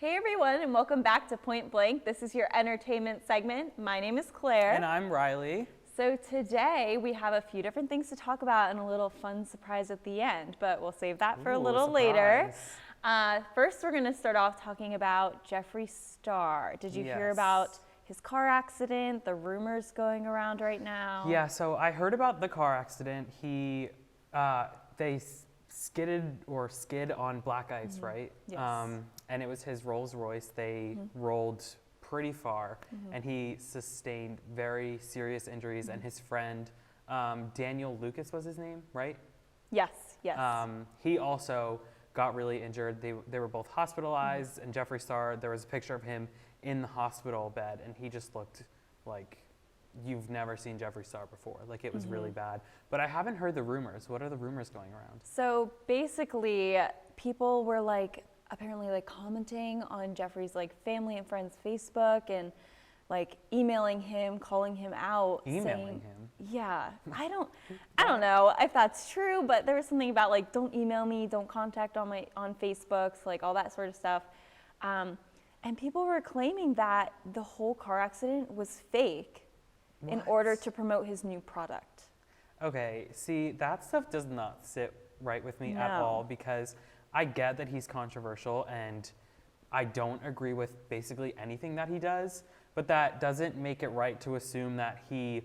Hey everyone, and welcome back to Point Blank. This is your entertainment segment. My name is Claire. And I'm Riley. So today we have a few different things to talk about and a little fun surprise at the end, but we'll save that for a little later. First, we're going to start off talking about Jeffree Star. Did you hear about his car accident, the rumors going around right now? Yeah, so I heard about the car accident. They skid on black ice, right? Yes. And it was his Rolls Royce. They rolled pretty far, and he sustained very serious injuries. And his friend, Daniel Lucas was his name, right? Yes. He also got really injured. They were both hospitalized, and Jeffree Star, there was a picture of him in the hospital bed, and he just looked like you've never seen Jeffree Star before. Like, it was really bad. But I haven't heard the rumors. What are the rumors going around? So basically, people were apparently commenting on Jeffree's family and friends Facebook and emailing him, calling him out. Emailing him? Yeah. I don't know if that's true, but there was something about don't email me, don't contact on Facebook, all that sort of stuff. And people were claiming that the whole car accident was fake in order to promote his new product. Okay, see, that stuff does not sit right with me at all, because I get that he's controversial and I don't agree with basically anything that he does, but that doesn't make it right to assume that he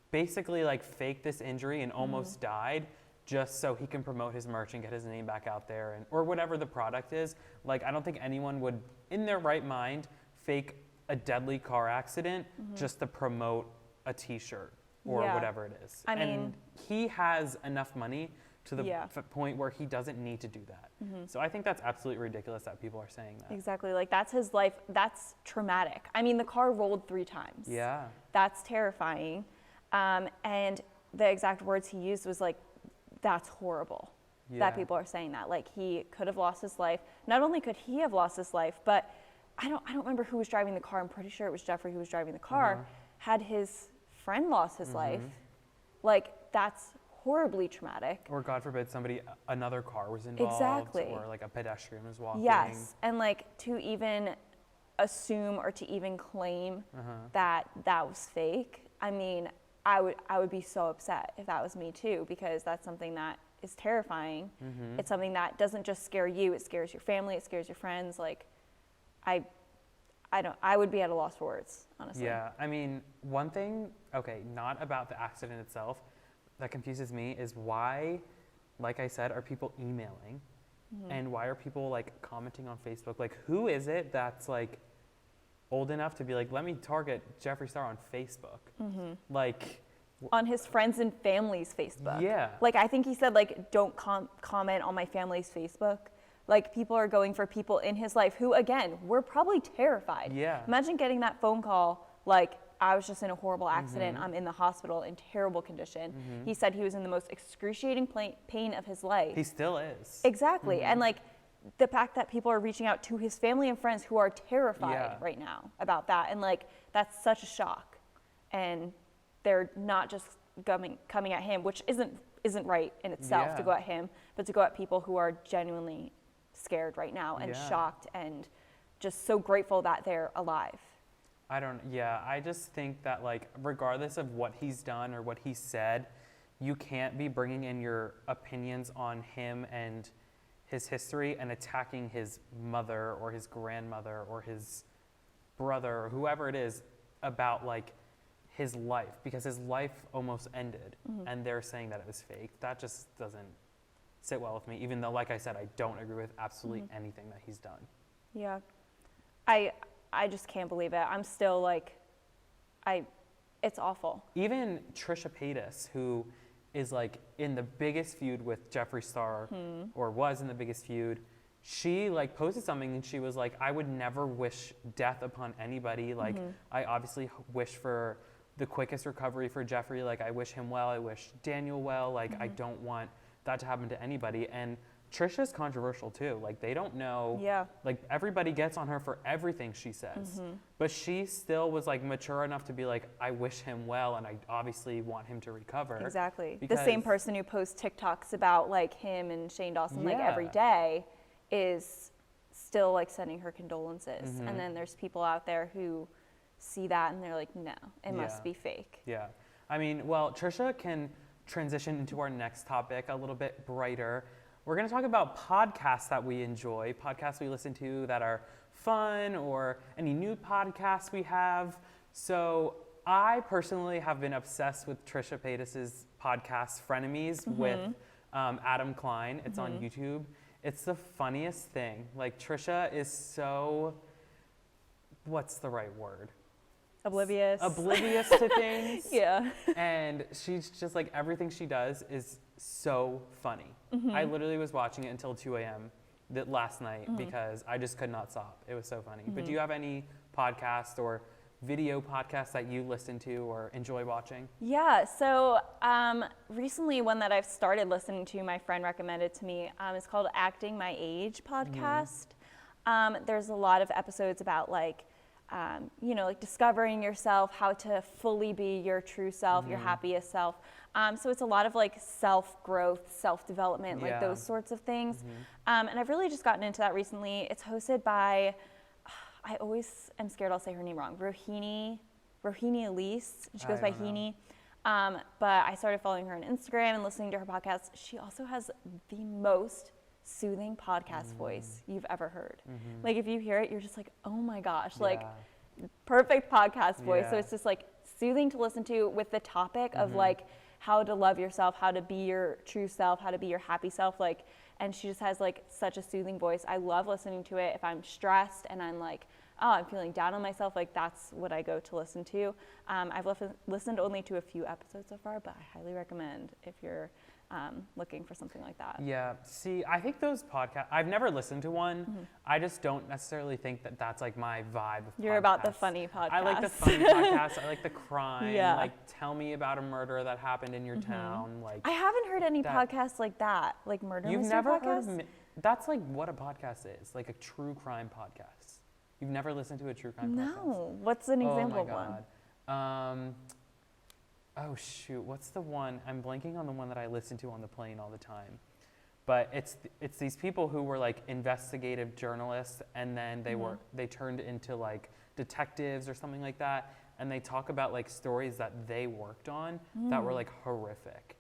basically faked this injury and almost died just so he can promote his merch and get his name back out there, or whatever the product is. I don't think anyone would, in their right mind, fake a deadly car accident just to promote a t-shirt or whatever it is. I mean, he has enough money to the point where he doesn't need to do that. So I think that's absolutely ridiculous that people are saying that. Exactly. That's his life. That's traumatic. I mean, the car rolled 3 times. Yeah. That's terrifying. And the exact words he used was that's horrible that people are saying that. He could have lost his life. Not only could he have lost his life, but I don't remember who was driving the car. I'm pretty sure it was Jeffree who was driving the car. Had his friend lost his life. That's horribly traumatic. Or God forbid another car was involved. Exactly. Or a pedestrian was walking. Yes, and to even assume or to even claim that was fake. I mean, I would be so upset if that was me too, because that's something that is terrifying. It's something that doesn't just scare you, it scares your family, it scares your friends. I would be at a loss for words, honestly. Yeah, I mean, one thing, not about the accident itself, that confuses me is why, like I said, are people emailing? And why are people commenting on Facebook? Who is it that's old enough to be let me target Jeffree Star on Facebook? On his friends and family's Facebook. Yeah. I think he said don't comment on my family's Facebook. People are going for people in his life who, again, were probably terrified. Yeah. Imagine getting that phone call, I was just in a horrible accident. I'm in the hospital in terrible condition. He said he was in the most excruciating pain of his life. He still is. Exactly. And the fact that people are reaching out to his family and friends who are terrified right now about that. And that's such a shock. And they're not just coming at him, which isn't right in itself to go at him, but to go at people who are genuinely scared right now and shocked and just so grateful that they're alive. I just think that regardless of what he's done or what he said, you can't be bringing in your opinions on him and his history and attacking his mother or his grandmother or his brother or whoever it is about his life, because his life almost ended and they're saying that it was fake. That just doesn't sit well with me, even though, like I said, I don't agree with absolutely anything that he's done. Yeah. I just can't believe it. I'm still it's awful. Even Trisha Paytas, who is in the biggest feud with Jeffree Star, or was in the biggest feud, she posted something and she was I would never wish death upon anybody. I obviously wish for the quickest recovery for Jeffree. I wish him well. I wish Daniel well. I don't want that to happen to anybody. And Trisha's controversial too. They don't know. Yeah. Everybody gets on her for everything she says. But she still was mature enough to be I wish him well, and I obviously want him to recover. Exactly. The same person who posts TikToks about him and Shane Dawson every day is still like sending her condolences. And then there's people out there who see that and they're like, no, it must be fake. Yeah. I mean, well, Trisha can transition into our next topic a little bit brighter. We're going to talk about podcasts that we enjoy, podcasts we listen to that are fun, or any new podcasts we have. So I personally have been obsessed with Trisha Paytas's podcast, Frenemies, with Adam Klein. It's on YouTube. It's the funniest thing. Like, Trisha is so, what's the right word? Oblivious to things. Yeah. And she's just like, everything she does is so funny. I literally was watching it until 2 a.m. Last night because I just could not stop. It was so funny. But do you have any podcast or video podcasts that you listen to or enjoy watching? Yeah, so recently one that I've started listening to, my friend recommended to me, is called Acting My Age podcast. There's a lot of episodes about like, like discovering yourself, how to fully be your true self, your happiest self. So it's a lot of like self-growth, self-development, like those sorts of things. And I've really just gotten into that recently. It's hosted by, I always am scared I'll say her name wrong, Rohini Elise. She goes by Heaney. But I started following her on Instagram and listening to her podcast. She also has the most soothing podcast voice you've ever heard. Like, if you hear it, you're just like, oh my gosh, like perfect podcast voice. So it's just like soothing to listen to, with the topic of like how to love yourself, how to be your true self, how to be your happy self. Like, and she just has like such a soothing voice. I love listening to it. If I'm stressed and I'm like, oh, I'm feeling down on myself, like that's what I go to listen to. I've listened only to a few episodes so far, but I highly recommend if you're looking for something like that. Yeah, see, I think those podcasts, I've never listened to one. I just don't necessarily think that that's like my vibe of You're podcasts. about the funny podcast. I like the funny podcasts. I like the crime. Like, tell me about a murder that happened in your town. Like, I haven't heard any podcasts like that, like murder you've mystery never podcasts. heard of, that's like what a podcast is, like a true crime podcast. You've never listened to a true crime podcast? No. What's an example of one? Oh my God. Oh shoot, what's the one? I'm blanking on the one that I listen to on the plane all the time. But it's these people who were like investigative journalists, and then they turned into like detectives or something like that, and they talk about like stories that they worked on that were like horrific.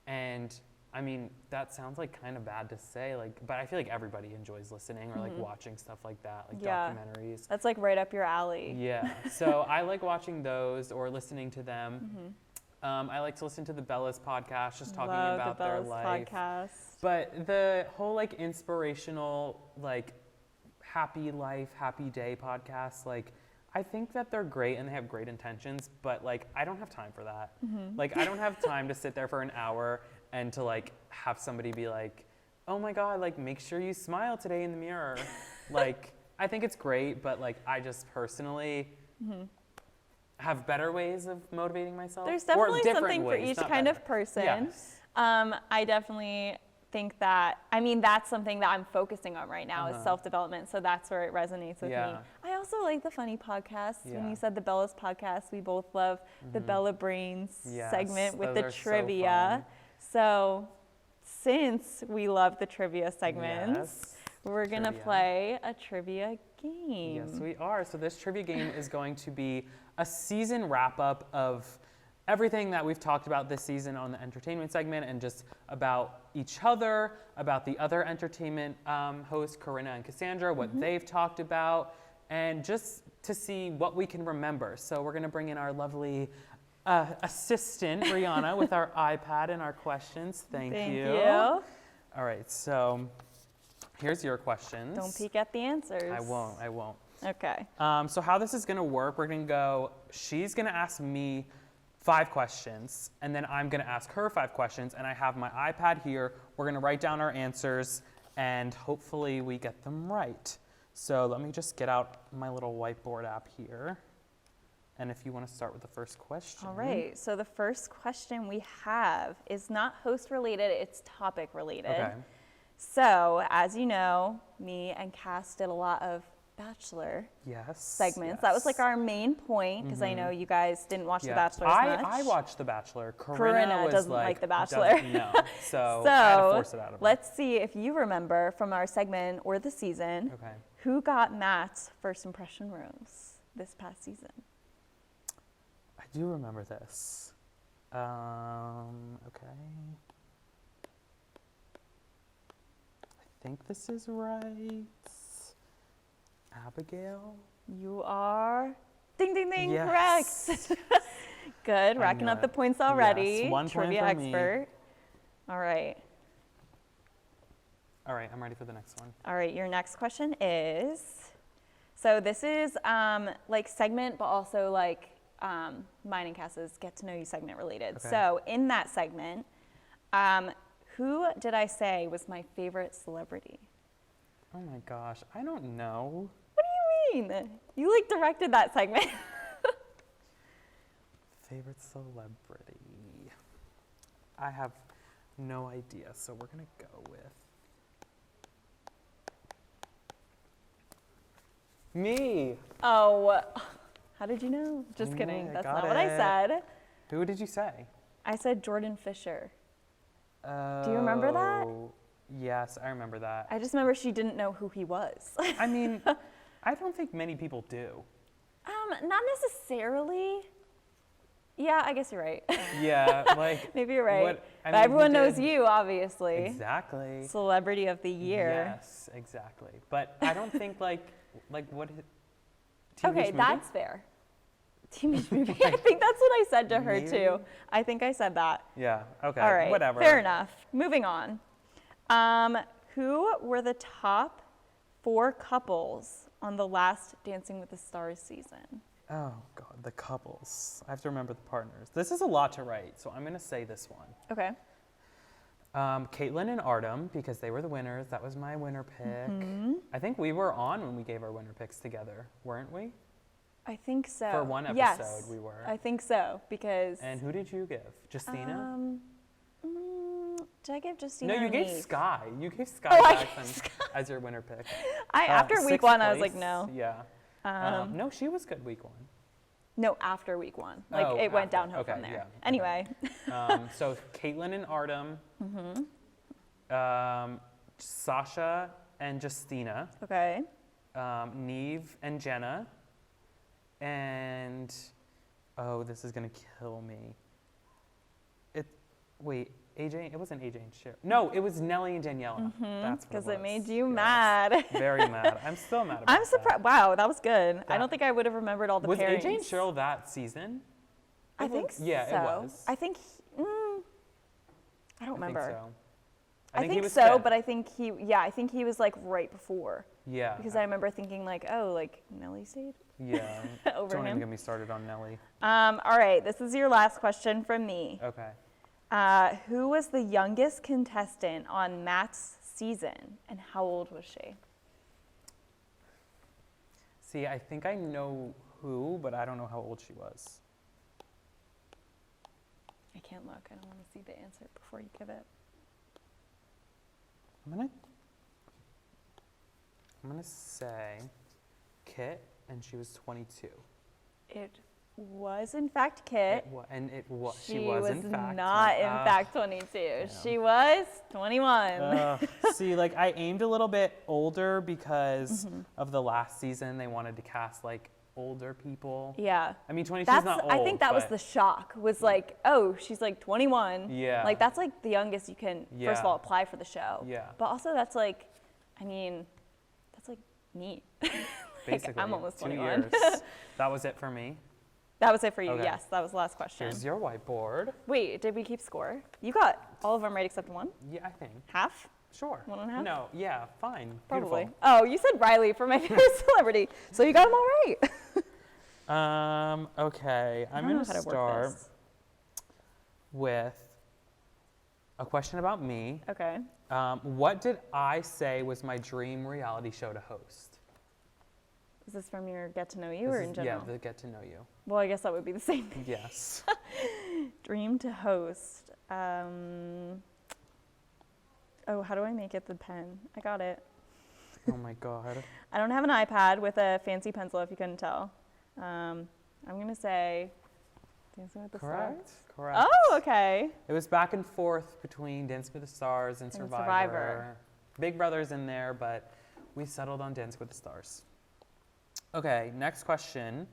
And I mean, that sounds like kind of bad to say, like, but I feel like everybody enjoys listening or like watching stuff like that, like documentaries. That's like right up your alley. Yeah, so I like watching those or listening to them. I like to listen to the Bellas podcast, just talking about their life. Podcast. But the whole like inspirational, like happy life, happy day podcasts, like I think that they're great and they have great intentions, but like I don't have time for that. Like, I don't have time to sit there for an hour and to like have somebody be like, oh my God, like make sure you smile today in the mirror. Like, I think it's great, but like I just personally have better ways of motivating myself. There's definitely something ways, for each not kind better. of person. Yes. I definitely think that, I mean, that's something that I'm focusing on right now is self-development. So that's where it resonates with me. I also like the funny podcasts. When you said the Bellas podcast, we both love the Bella Brains segment with the trivia. So since we love the trivia segments, we're going to play a trivia game. Yes, we are. So this trivia game is going to be a season wrap-up of everything that we've talked about this season on the entertainment segment, and just about each other, about the other entertainment hosts, Corinna and Cassandra, what they've talked about, and just to see what we can remember. So we're going to bring in our lovely assistant, Rihanna, with our iPad and our questions. Thank you. All right, so here's your questions. Don't peek at the answers. I won't. Okay. So how this is going to work, we're going to go, she's going to ask me 5 questions, and then I'm going to ask her 5 questions, and I have my iPad here. We're going to write down our answers, and hopefully we get them right. So let me just get out my little whiteboard app here. And if you want to start with the first question. All right. So the first question we have is not host related, it's topic related. Okay. So as you know, me and Cass did a lot of Bachelor segments. That was like our main point, because I know you guys didn't watch The Bachelor as much. I watched The Bachelor. Corinna doesn't like The Bachelor. No. So I had to force it out of her. Let's see if you remember from our segment or the season, Who got Matt's first impression rose this past season? I do remember this. Okay. I think this is right. Abigail? You are ding ding ding Yes. correct. Good, racking up the points already. Yes, 1 point Trivia for me. expert. All right. All right, I'm ready for the next one. All right, your next question is, so this is like segment, but also like mine and Cass's get to know you segment related. Okay. So in that segment, who did I say was my favorite celebrity? Oh my gosh, I don't know. What do you mean? You like directed that segment. Favorite celebrity. I have no idea, so we're gonna go with me. Oh, how did you know? Just I kidding. know, I That's got not what I it. said. Who did you say? I said Jordan Fisher. Do you remember that? Oh, yes, I remember that. I just remember she didn't know who he was. I mean, I don't think many people do. Not necessarily. Yeah, I guess you're right. Yeah, like. Maybe you're right. I But mean, he everyone knows did- you, obviously. Exactly. Celebrity of the year. Yes, exactly. But I don't think like what. Teen Okay, Beach Movie? that's fair. Teen Beach Movie. I think that's what I said to her too. Maybe? I think I said that. Yeah. Okay. All right. Whatever. Fair enough. Moving on. Who were the top 4 couples on the last Dancing with the Stars season? Oh God, the couples. I have to remember the partners. This is a lot to write, so I'm gonna say this one. Okay. Caitlin and Artem, because they were the winners. That was my winner pick. Mm-hmm. I think we were on when we gave our winner picks together, weren't we? I think so. For one episode, Yes, we were. I think so because. And who did you give? Justina? Did I give Justina? No, you or gave Neve? Sky. You gave Sky Oh, I Jackson gave as your winner pick. After week 6th 1, I was like, place, no. Yeah. No, she was good week 1. No, after week 1. Like Oh, it went after. downhill Okay, from there. yeah, okay. Anyway. So Caitlin and Artem, Mm-hmm. Sasha and Justina, Okay. Neve and Jenna, and oh, this is gonna kill me. Wait, AJ? It wasn't AJ and Cheryl. No, it was Nellie and Daniela. That's what Because it it made was. you Yes. mad. Very mad. I'm still mad about I'm surprised. Wow, that was good. I That- don't think I would have remembered all the Was pairings. AJ and Cheryl that season? I think so. Yeah, it was. I think. I don't remember. I think so. I he think was so, fifth. but I think I think he was like right before. Yeah. Because I remember thinking like, oh, like Nelly stayed Yeah. over Don't even him. get me started on Nellie. All right, this is your last question from me. Okay. Who was the youngest contestant on Matt's season, and how old was she? See, I think I know who, but I don't know how old she was. I can't look. I don't want to see the answer before you give it. I'm gonna say Kit, and she was 22. It was in fact Kit. She was in fact. not in fact 22. She was 21. See, like I aimed a little bit older because of the last season. They wanted to cast like older people. Yeah. I mean, 22 is That's, not old. I think that was but- the shock, was like, oh, she's like 21. Yeah. Like, that's like the youngest you can, first of Yeah. all, apply for the show. Yeah. But also, that's like, I mean, that's like neat. basically. I'm almost 2 21. years. That was it for me. That was it for you, Okay. yes. That was the last question. Here's your whiteboard. Wait, did we keep score? You got all of them right except one? Yeah, I think. Half? Sure. 1.5? No, yeah, fine. Probably. Beautiful. Oh, you said Riley for my favorite celebrity. So you got them all right. Okay, I'm I don't gonna know how to work start this. with a question about me. Okay. What did I say was my dream reality show to host? Is this from your get to know you This or is- in general? Yeah, the get to know you. Well, I guess that would be the same thing. Yes. Dream to host. Oh, how do I make it the pen? I got it. Oh my God. I don't have an iPad with a fancy pencil, if you couldn't tell. I'm going to say Dancing with the Correct. Stars. Correct. Oh, okay. It was back and forth between Dancing with the Stars and Survivor. Survivor. Big Brother's in there, but We settled on Dancing with the Stars. Okay, next question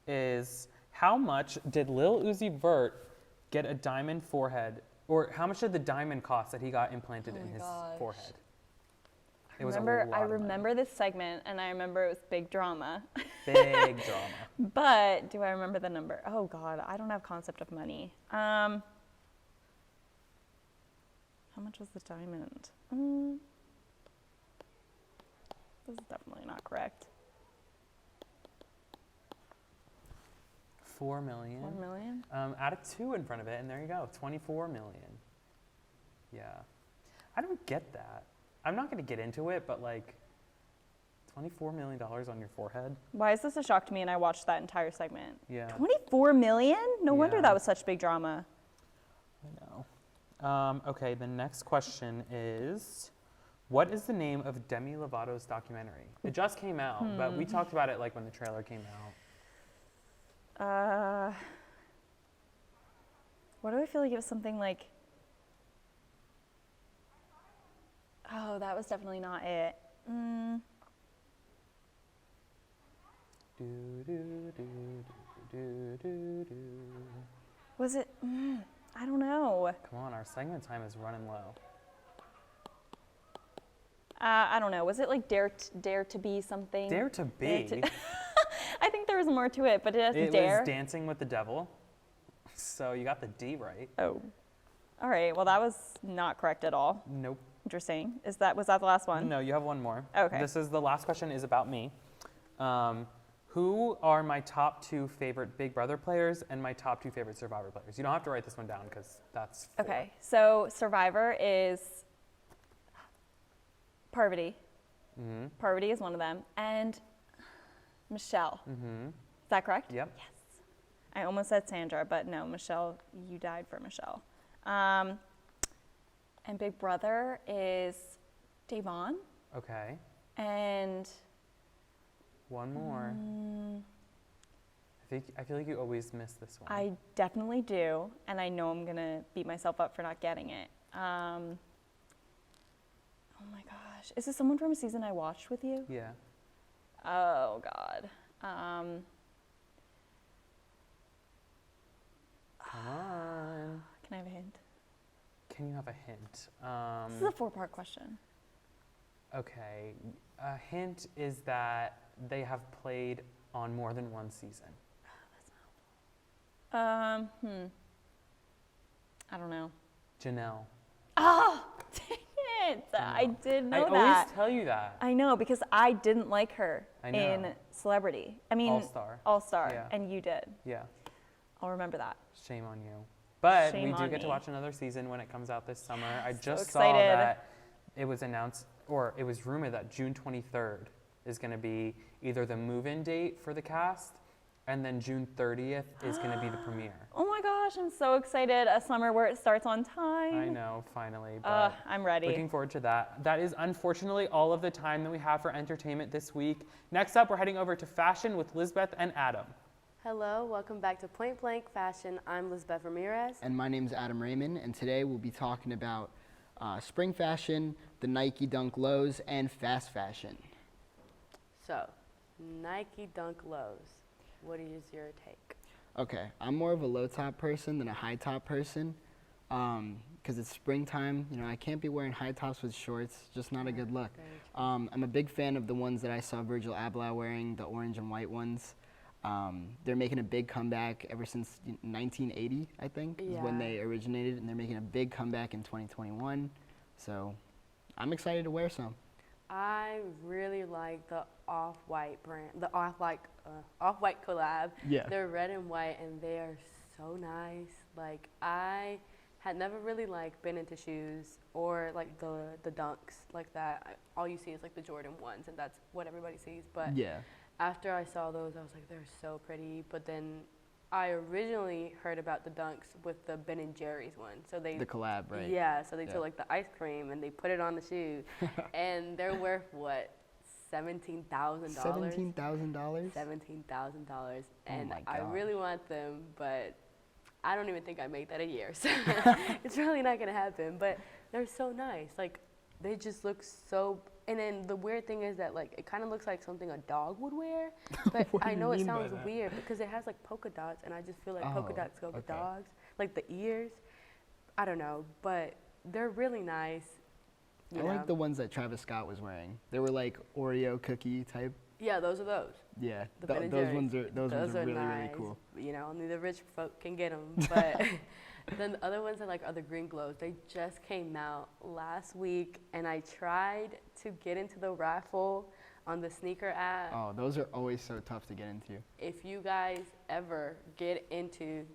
is, how much did Lil Uzi Vert get a diamond forehead, or how much did the diamond cost that he got implanted in his forehead? It was I remember this segment, and I remember it was big drama. Big drama. But do I remember the number? Oh God, I don't have concept of money. How much was the diamond? This is definitely not correct. 4 million. 4 million? Add a 2 in front of it, and there you go, 24 million. Yeah. I don't get that. I'm not going to get into it, but like, $24 million on your forehead? Why is this a shock to me? And I watched that entire segment. Yeah. 24 million? No wonder Yeah. that was such big drama. I know. Okay, the next question is, what is the name of Demi Lovato's documentary? It just came out, but we talked about it like when the trailer came out. What do I feel like it was something like? Oh, that was definitely not it. Was it? I don't know. Come on, our segment time is running low. I don't know. Was it like Dare to Be something? Dare to Be? I think there was more to it, but it has It Dare. was Dancing with the Devil. So you got the D right. Oh. All right. Well, that was not correct at all. Nope. Interesting. Was that the last one? No, you have one more. Okay. This is the last question is about me. Who are my top 2 favorite Big Brother players and my top 2 favorite Survivor players? You don't have to write this one down because that's 4. Okay. So Survivor is Parvati. Mm-hmm. Parvati is one of them. And Michelle. Mm-hmm. Is that correct? Yep. Yes. I almost said Sandra, but no, Michelle, you died for Michelle. And Big Brother is Davon. Okay. And one more. I feel like you always miss this one. I definitely do, and I know I'm gonna beat myself up for not getting it. Oh my gosh, is this someone from a season I watched with you? Yeah. Oh God. Come on. Can I have a hint? Can you have a hint? This is a 4-part question. Okay. A hint is that they have played on more than one season. I don't know. Janelle. Oh, dang it! I did know that. I always tell you that. I know, because I didn't like her I know. in Celebrity. I mean, All-Star, Yeah. and you did. Yeah. I'll remember that. Shame on you. But Shame we do on get to me. watch another season when it comes out this summer. I just saw excited. that it was announced, or it was rumored that June 23rd is going to be either the move-in date for the cast, and then June 30th is going to be the premiere. Oh my gosh, I'm so excited. A summer where it starts on time. I know, finally. But I'm ready. Looking forward to that. That is unfortunately all of the time that we have for entertainment this week. Next up, we're heading over to fashion with Lisbeth and Adam. Hello, welcome back to Point Blank Fashion. I'm Lisbeth Ramirez. And my name's Adam Raymond, and today we'll be talking about spring fashion, the Nike Dunk Lows, and fast fashion. So, Nike Dunk Lows. What is your take? Okay, I'm more of a low top person than a high top person, because it's springtime. You know, I can't be wearing high tops with shorts, just not a good look. I'm a big fan of the ones that I saw Virgil Abloh wearing, the orange and white ones. They're making a big comeback ever since 1980, I think, is when they originated, and they're making a big comeback in 2021. So I'm excited to wear some. I really like the Off-White brand, the Off-White collab. Yeah. They're red and white, and they are so nice. Like, I had never really been into shoes or like the Dunks like that. All you see is like the Jordan ones, and that's what everybody sees. But Yeah. after I saw those, I was like, they're so pretty. But then I originally heard about the Dunks with the Ben & Jerry's one. So they The collab, right? Yeah, so they Yeah. took like the ice cream and they put it on the shoe. And they're worth what? $17,000? $17,000? $17,000. And my I gosh. really want them, but I don't even think I make that a year. So it's really not going to happen. But they're so nice. Like, they just look so, And then the weird thing is that like it kind of looks like something a dog would wear, but What do I you know it mean by sounds that? weird because it has like polka dots, and I just feel like polka Oh, dots go with okay. dogs, like the ears. I don't know, but they're really nice. I you like know. the ones that Travis Scott was wearing. They were like Oreo cookie type. Yeah, those are those. Yeah, The th- Ben and those Jerry's. ones are really nice. really cool. You know, only the rich folk can get them. But then the other ones are the green glows. They just came out last week, and I tried to get into the raffle on the sneaker app. Oh, those are always so tough to get into. If you guys ever get into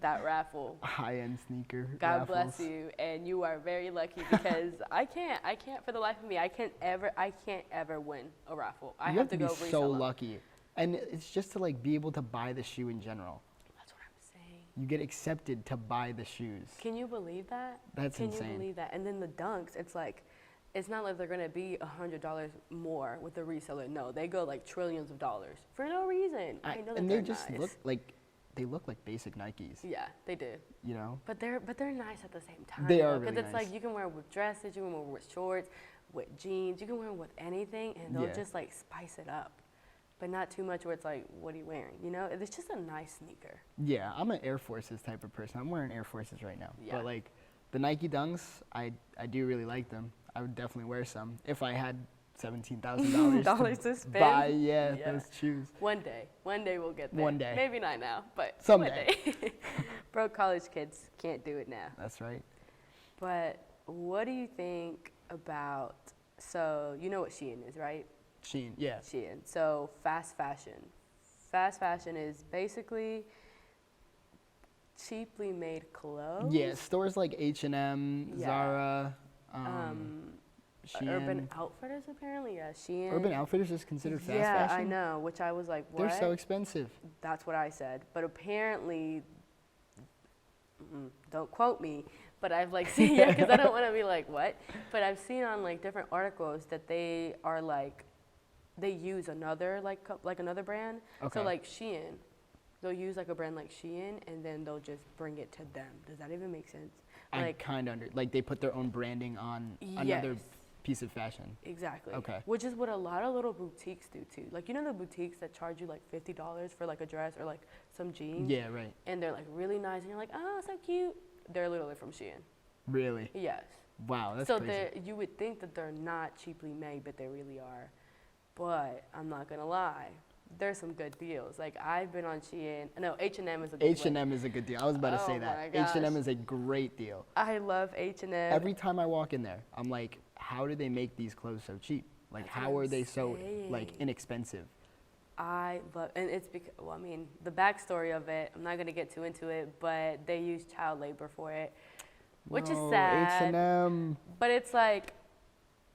that raffle, High-end sneaker. God bless raffles. you, and you are very lucky because I can't for the life of me, I can't ever win a raffle. I You have to be go so resell 'em. lucky, and it's just to like be able to buy the shoe in general. That's what I'm saying. You get accepted to buy the shoes. Can you believe that? That's Can insane. you believe that? And then the dunks, it's like, it's not like they're gonna be $100 more with the reseller. No, they go like trillions of dollars for no reason. I know that and they're they just nice. look like basic Nikes. Yeah, they do. You know. But they're nice at the same time. They are Because really it's nice. like you can wear 'em with dresses, you can wear 'em with shorts, with jeans, you can wear 'em with anything, and they'll Yeah. just like spice it up, but not too much where it's like, what are you wearing? You know, it's just a nice sneaker. Yeah, I'm an Air Forces type of person. I'm wearing Air Forces right now. Yeah. But like the Nike Dunks, I do really like them. I would definitely wear some if I had $17,000 Dollars to spend. buy Yeah. those shoes. One day we'll get there. One day. Maybe not now, but Someday. one day. Broke college kids can't do it now. That's right. But what do you think about, so you know what Shein is, right? Shein, yeah. Shein. So fast fashion. Fast fashion is basically cheaply made clothes. Yeah, stores like H&M, Yeah. Zara, Shein. Urban Outfitters apparently, yeah. Shein. Urban Outfitters is considered fast yeah, fashion? I know, which I was like, what? They're so expensive. That's what I said. But apparently, don't quote me, but I've like seen, yeah, because I don't want to be like, what? But I've seen on like different articles that they are like, they use another, like another brand. Okay. So like Shein, they'll use like a brand like Shein and then they'll just bring it to them. Does that even make sense? I Like, kind of like they put their own branding on another Yes. piece of fashion. exactly. Okay. Which is what a lot of little boutiques do too. Like, you know the boutiques that charge you like $50 for like a dress or like some jeans? Yeah, right. And they're like really nice and you're like, oh, so cute. They're literally from Shein. Really? Yes. Wow, that's So crazy. you would think that they're not cheaply made, but they really are. But I'm not gonna lie, there's some good deals. Like I've been on Shein. No, H&M is a good one. H&M is a good deal. I was about to Oh say that. my gosh. H&M is a great deal. I love H&M. Every time I walk in there, I'm like, how do they make these clothes so cheap? Like, That's how what are I'm they so like saying. inexpensive? I love, and it's because, well, I mean, the backstory of it, I'm not gonna get too into it, but they use child labor for it, which is No, sad. H&M. But it's like,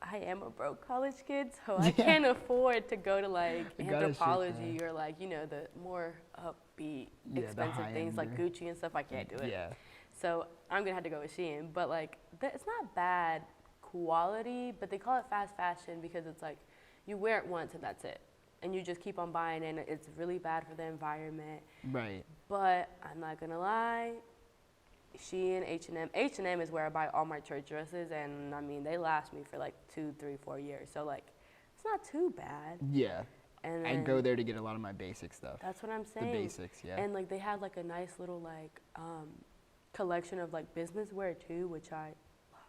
I am a broke college kid, so I Yeah. can't afford to go to like I got a shit, Anthropology man. or like, you know, the more upbeat, Yeah, the expensive things like high-end, Gucci and stuff. I can't do it. Yeah. So I'm gonna have to go with Shein. But like, it's not bad quality, but they call it fast fashion because it's like you wear it once and that's it, and you just keep on buying it. And it's really bad for the environment. Right. But I'm not gonna lie, Shein, H&M is where I buy all my church dresses, and I mean they last me for like 2, 3, 4 years. So like, it's not too bad. Yeah. And I then go there to get a lot of my basic stuff. That's what I'm The saying. basics, yeah. And like they had like a nice little like collection of like business wear too, which I love.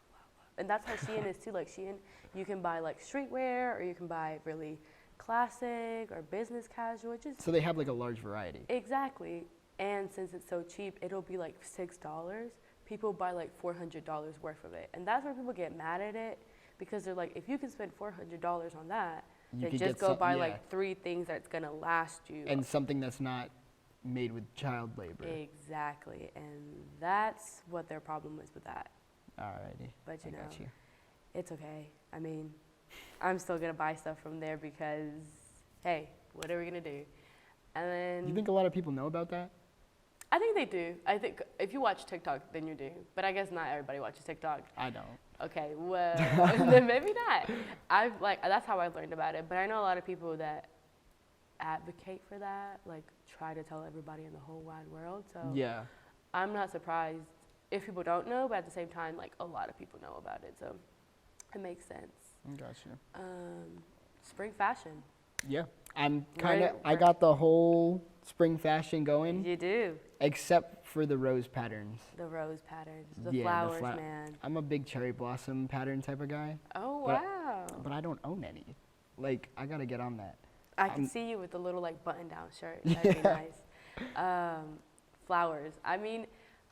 And that's how Shein is too. Like Shein, you can buy like streetwear or you can buy really classic or business casual. Just So they have like a large variety. exactly. And since it's so cheap, it'll be like $6. People buy like $400 worth of it, and that's where people get mad at it because they're like, if you can spend $400 on that, You then could just get go some- buy yeah. like 3 things that's gonna last you. And something that's not made with child labor. Exactly, and that's what their problem was with that. Alrighty. But I you know, got you. it's okay. I mean, I'm still gonna buy stuff from there because, hey, what are we gonna do? And then You think a lot of people know about that? I think they do. I think if you watch TikTok, then you do. But I guess not everybody watches TikTok. I don't. Okay, well, then maybe not. That's how I learned about it. But I know a lot of people that advocate for that, like try to tell everybody in the whole wide world. So Yeah. I'm not surprised if people don't know, but at the same time, like a lot of people know about it. So it makes sense. Gotcha. Spring fashion. Yeah, I'm Right, I right. got the whole spring fashion going, You do. except for the rose patterns. The rose patterns, the Yeah, flowers, man. I'm a big cherry blossom pattern type of guy, Oh, but- wow. but I don't own any. Like, I gotta get on that. I can I'm- see you with the little like button-down shirt. That'd be nice. Flowers. I mean,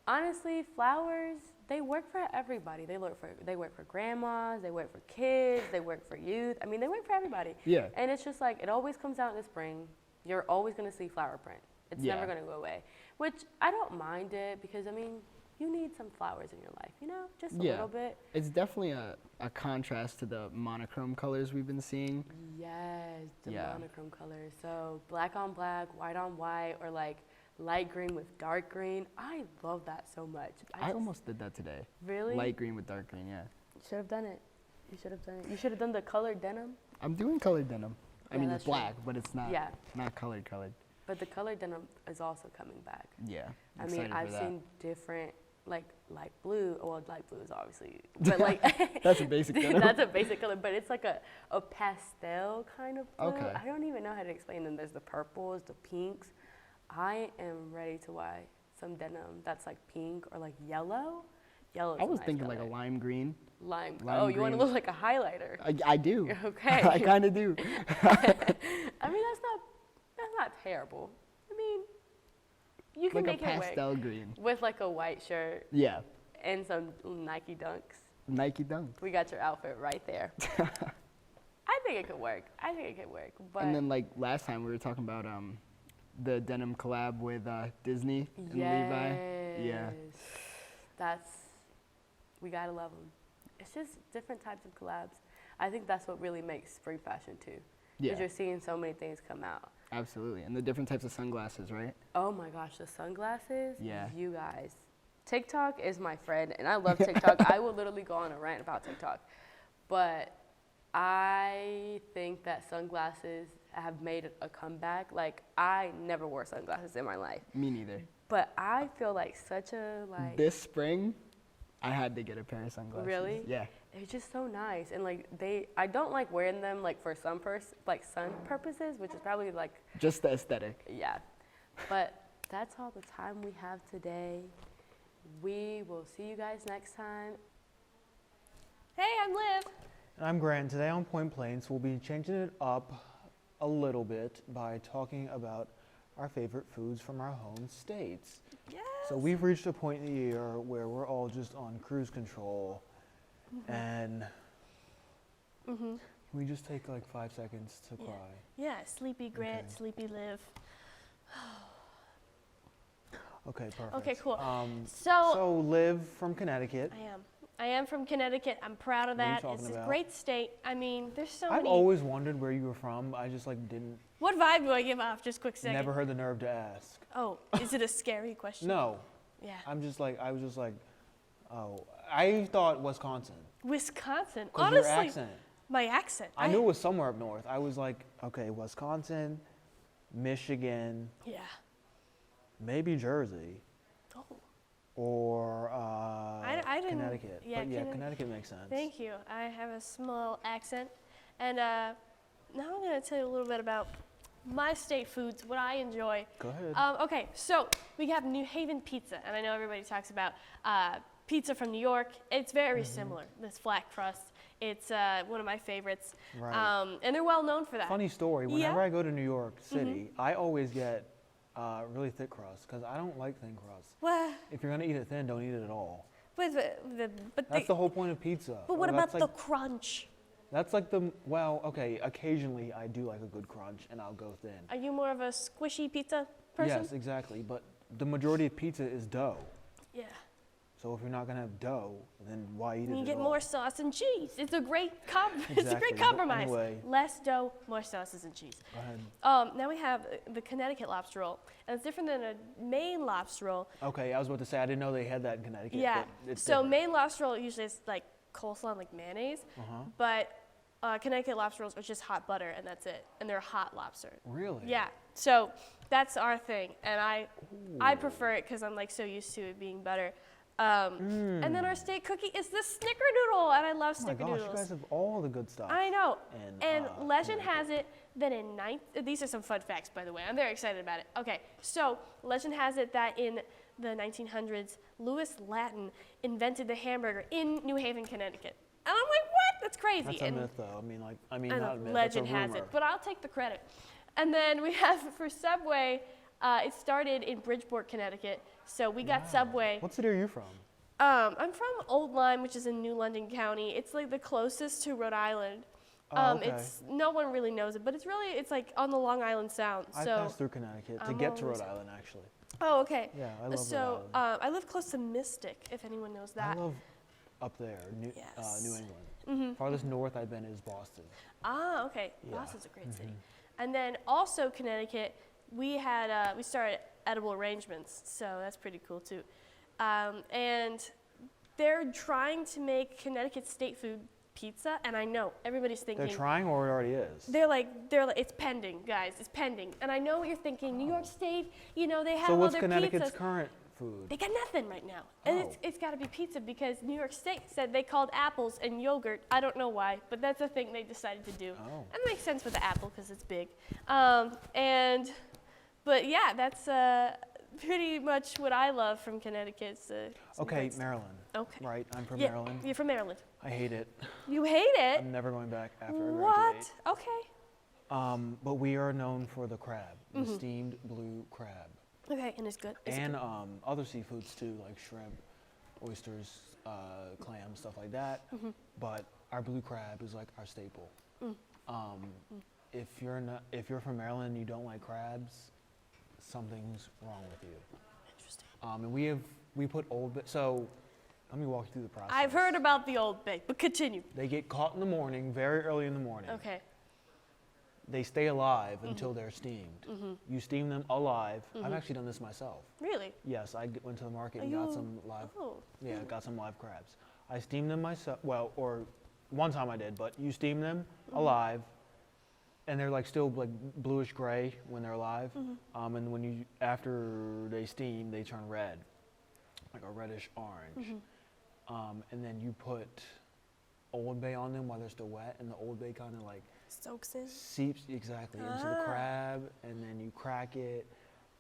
honestly, flowers, they work for everybody. They work for grandmas, they work for kids, they work for youth. I mean, they work for everybody. Yeah. And it's just like it always comes out in the spring. You're always going to see flower print. It's Yeah. never going to go away. Which I don't mind it because I mean, you need some flowers in your life, you know, just a Yeah. little bit. It's definitely a contrast to the monochrome colors we've been seeing. Yes, the Yeah. monochrome colors. So black on black, white on white, or like light green with dark green. I love that so much. I just- almost did that today. really Light green with dark green, yeah. You should have done it. You should have done it. You should have done the colored denim. I'm doing colored denim. I Yeah, mean, that's it's true. black, but it's not Yeah. not colored. But the colored denim is also coming back. Yeah. I excited mean, for I've that. seen different, like light blue. Well, light blue is obviously, but like That's a basic denim. that's a basic color. But it's like a pastel kind of blue. Okay. I don't even know how to explain them. There's the purples, the pinks. I am ready to buy some denim that's like pink or like yellow. Yellow. I was thinking like a lime green. lime. lime Oh, you want to green. look like a highlighter? I do. Okay. I kind of do. I mean, that's not terrible. I mean, you can Like a make it pastel green. work with like a white shirt Yeah. and some Nike Dunks. Nike Dunk. We got your outfit right there. I think it could work. But And then like last time we were talking about the denim collab with Disney and Levi. Yeah. That's, we gotta love them. It's just different types of collabs. I think that's what really makes spring fashion too. Yeah. Because you're seeing so many things come out. Absolutely. And the different types of sunglasses, right? Oh my gosh, the sunglasses. Yeah. You guys. TikTok is my friend, and I love TikTok. I will literally go on a rant about TikTok. But I think that sunglasses have made a comeback. Like, I never wore sunglasses in my life. Me neither. But I feel like such a, like, This spring, I had to get a pair of sunglasses. Really? Yeah. they're just so nice. And, like, I don't like wearing them, like, for sun purposes, which is probably, like, Just the aesthetic. yeah. But that's all the time we have today. We will see you guys next time. Hey, I'm Liv. And I'm Grant. Today on Point Plains, we'll be changing it up a little bit by talking about our favorite foods from our home states. Yes. So we've reached a point in the year where we're all just on cruise control, and can we just take like 5 seconds to Yeah. cry? Yeah, Sleepy Grant, Okay. Sleepy Liv. Okay, perfect. Okay, cool. So So Liv from Connecticut. I am from Connecticut. I'm proud of What are you that. talking It's a about? great state. I mean, there's so I've many. always wondered where you were from. I just like didn't, What vibe do I give off? Just quick second. never heard the nerve to ask. Oh, is it a scary question? No, Yeah. I was just like, oh, I thought Wisconsin. Wisconsin. Because your Honestly, accent. my accent. I knew it was somewhere up north. I was like, okay, Wisconsin, Michigan, Yeah. maybe Jersey, Oh, or I didn't- Connecticut. yeah, But yeah, Conne- Connecticut makes sense. thank you. I have a small accent. And now I'm going to tell you a little bit about my state foods, what I enjoy. Go ahead. Okay, so we have New Haven pizza, and I know everybody talks about pizza from New York. It's very similar. This flat crust. It's one of my favorites, Right. and they're well known for that. Funny story. Yeah? Whenever I go to New York City, I always get really thick crust because I don't like thin crust. Well, If you're gonna eat it thin, don't eat it at all. but That's the whole point of pizza. but what Or about that's the like, crunch? That's like the well, okay. Occasionally, I do like a good crunch, and I'll go thin. Are you more of a squishy pizza person? Yes, exactly. But the majority of pizza is dough. Yeah. So if you're not gonna have dough, then why eat it? You at get all? more sauce and cheese. It's a great it's a Exactly, great but compromise. anyway. Less dough, more sauces and cheese. Go ahead. Now we have the Connecticut lobster roll, and it's different than a Maine lobster roll. Okay, I was about to say I didn't know they had that in Connecticut. Yeah. But it's So different. Maine lobster roll usually is like coleslaw and like mayonnaise, Uh-huh. but Connecticut lobster rolls are just hot butter and that's it, and they're hot lobster. Really? Yeah. So that's our thing, and I prefer it because I'm like so used to it being butter. And then our state cookie is the Snickerdoodle, and I love Oh my gosh, you Snickerdoodles. guys have all the good stuff. I know. And, And legend has it that in these are some fun facts, by the way. I'm very excited about it. Okay, so legend has it that in the 1900s, Louis Latin invented the hamburger in New Haven, Connecticut. And I'm like, what? That's crazy. That's a And myth, though. I mean, I know, not a myth. legend that's a has rumor. it, but I'll take the credit. And then we have for Subway, it started in Bridgeport, Connecticut. So we got Subway. What city are you from? I'm from Old Lyme, which is in New London County. It's like the closest to Rhode Island. Oh, okay. It's no one really knows it, but it's like on the Long Island Sound. I So passed through Connecticut to I'm get to always- Rhode Island, actually. oh, okay. Yeah, I love So Rhode Island. I live close to Mystic, if anyone knows that. I love up there, New Yes. England. Farthest north I've been is Boston. Ah, okay. Yeah. Boston's a great city. And then also Connecticut, we started Edible Arrangements, so that's pretty cool too. And they're trying to make Connecticut state food pizza, and I know everybody's thinking. They're trying, or it already is? They're like, it's pending, guys. It's pending. And I know what you're thinking. New York State, they have So all what's their Connecticut's pizzas. current food? They got nothing right now. And Oh. it's got to be pizza because New York State said they called apples and yogurt. I don't know why, but that's a thing they decided to do. Oh. And it makes sense with the apple because it's big. But yeah, that's pretty much what I love from Connecticut. Some Okay, great stuff. Maryland. Okay. Right, I'm from Yeah, Maryland. you're from Maryland. I hate it. You hate it? I'm never going back after I What? graduate. Okay. But we are known for the crab, the Mm-hmm. steamed blue crab. Okay, and it's good. Is it And good? other seafoods too, like shrimp, oysters, clams, stuff like that. Mm-hmm. But our blue crab is like our staple. Mm. If you're from Maryland and you don't like crabs, something's wrong with you. Interesting. And we put Old Bay. So let me walk you through the process. I've heard about the Old Bay, but continue. They get caught in the morning, very early in the morning. Okay. They stay alive Mm-hmm. until they're steamed. You steam them alive. I've actually done this myself. Really? Yes, I went to the market Are and got you- some live. Oh. Yeah, got some live crabs. I steamed them myself. Well, or one time I did, but you steam them alive, and they're like still like bluish gray when they're alive. And when after they steam, they turn red, like a reddish orange. And then you put Old Bay on them while they're still wet, and the Old Bay kind of like Soaks in. seeps exactly into the crab, and then you crack it,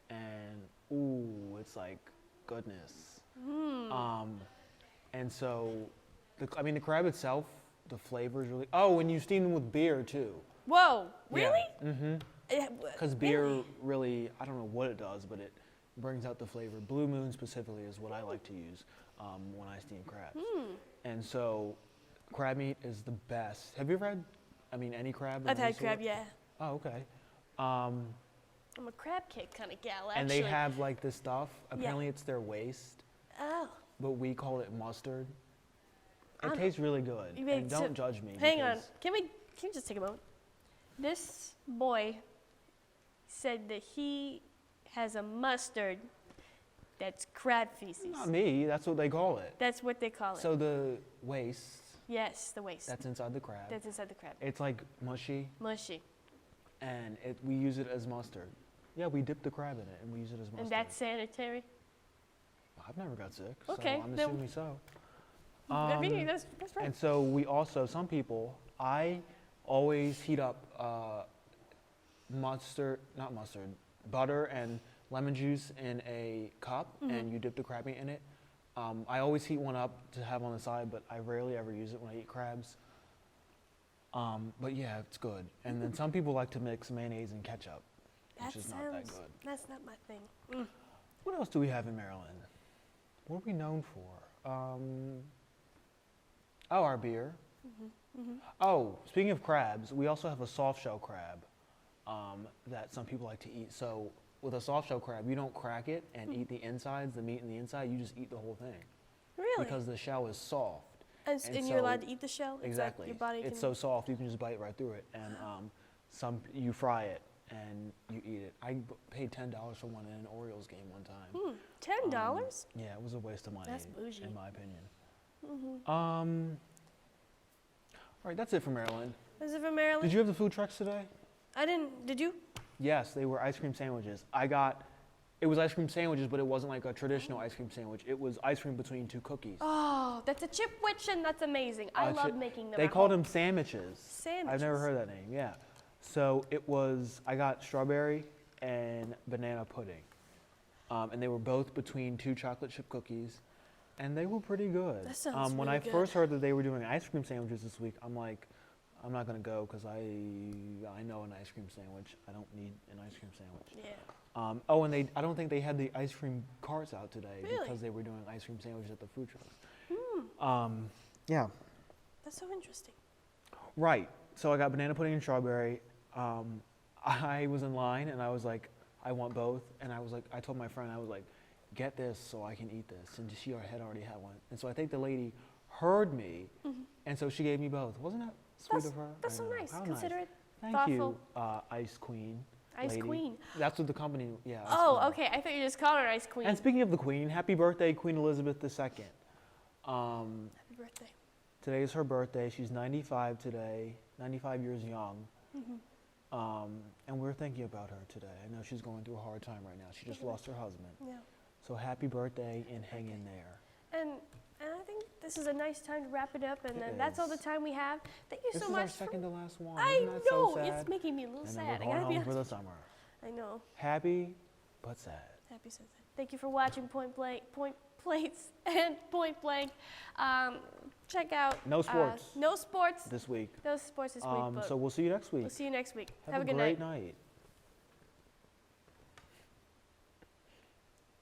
and ooh, it's like goodness. And so, the crab itself, the flavor is really. Oh, and you steam them with beer too. Whoa, really? Mm-hmm. Because beer really, I don't know what it does, but it brings out the flavor. Blue Moon specifically is what I like to use when I steam crabs. And so, crab meat is the best. Have you ever had, any crab? of I've any had crab, sort? yeah. Oh, okay. I'm a crab cake kind of gal, actually. And they have like this stuff. Apparently, it's their waste, Oh. but we call it mustard. It I'm- tastes really good. You made And don't so- judge me. Hang on. because- Can we just take a moment? This boy said that he has a mustard that's crab feces. Not me. That's what they call it. That's what they call it. So the waste Yes, the waste. that's inside the crab. That's inside the crab. It's like mushy, Mushy. and we use it as mustard. Yeah, we dip the crab in it, and we use it as mustard. And that's sanitary? I've never got sick, Okay, so I'm then- assuming so. I mean, that's right. And so we also, some people, I always heat up butter and lemon juice in a cup, and you dip the crab meat in it. I always heat one up to have on the side, but I rarely ever use it when I eat crabs. But yeah, it's good. And then some people like to mix mayonnaise and ketchup, which is not that good. That's not my thing. What else do we have in Maryland? What are we known for? Our beer. Oh, speaking of crabs, we also have a soft shell crab that some people like to eat. So with a soft shell crab, you don't crack it and eat the insides, the meat in the inside. You just eat the whole thing Really? because the shell is soft. and and you're allowed so- to eat the shell? It's like Exactly. your body It's can... so soft you can just bite right through it, and you fry it and you eat it. I paid $10 for one in an Orioles game one time. $10? Yeah, it was a waste of money, That's bougie. in my opinion. All right, that's it for Maryland. Is it from Maryland? Did you have the food trucks today? I didn't. Did you? Yes, they were ice cream sandwiches. I got It was ice cream sandwiches, but it wasn't like a traditional ice cream sandwich. It was ice cream between two cookies. Oh, that's a chipwich, and that's amazing. I love making them. They at called home. them sandwiches. Sandwiches. I've never heard that name. Yeah. So it was. I got strawberry and banana pudding, and they were both between two chocolate chip cookies, and they were pretty good. That sounds when really I good. first heard that they were doing ice cream sandwiches this week, I'm like, I'm not gonna go because I know an ice cream sandwich. I don't need an ice cream sandwich. Yeah. Oh, and I don't think they had the ice cream carts out today Really? because they were doing ice cream sandwiches at the food trucks. Hmm. Yeah. That's so interesting. Right. So I got banana pudding and strawberry. I was in line and I was like, I want both. And I was like, I told my friend, I was like, get this so I can eat this. And she had already had one. And so I think the lady heard me, and so she gave me both. Wasn't that sweet of her? That's I so know. nice. How Considerate. Thank thoughtful. you, Ice Queen. Ice lady. Queen. That's what the company, yeah. Ice Oh, Queen. okay. I thought you just called her Ice Queen. And speaking of the Queen, happy birthday, Queen Elizabeth II. Happy birthday. Today is her birthday. She's 95 today, 95 years young. And we're thinking about her today. I know she's going through a hard time right now. She just lost her husband. Yeah. So happy birthday and hang in there. And I think this is a nice time to wrap it up, and It that's all the is. time we have. Thank you This so is much. our second to last one. I Isn't that so know, sad? it's making me a little And then sad. we're I going gotta be home for honest. the summer. I know. Happy, but sad. Happy Sunday. Thank you for watching Point Plates and Point Blank. Check out No sports no sports. this week. No sports this week. But So we'll see you next week. we'll see you next week. Have a good great night. night.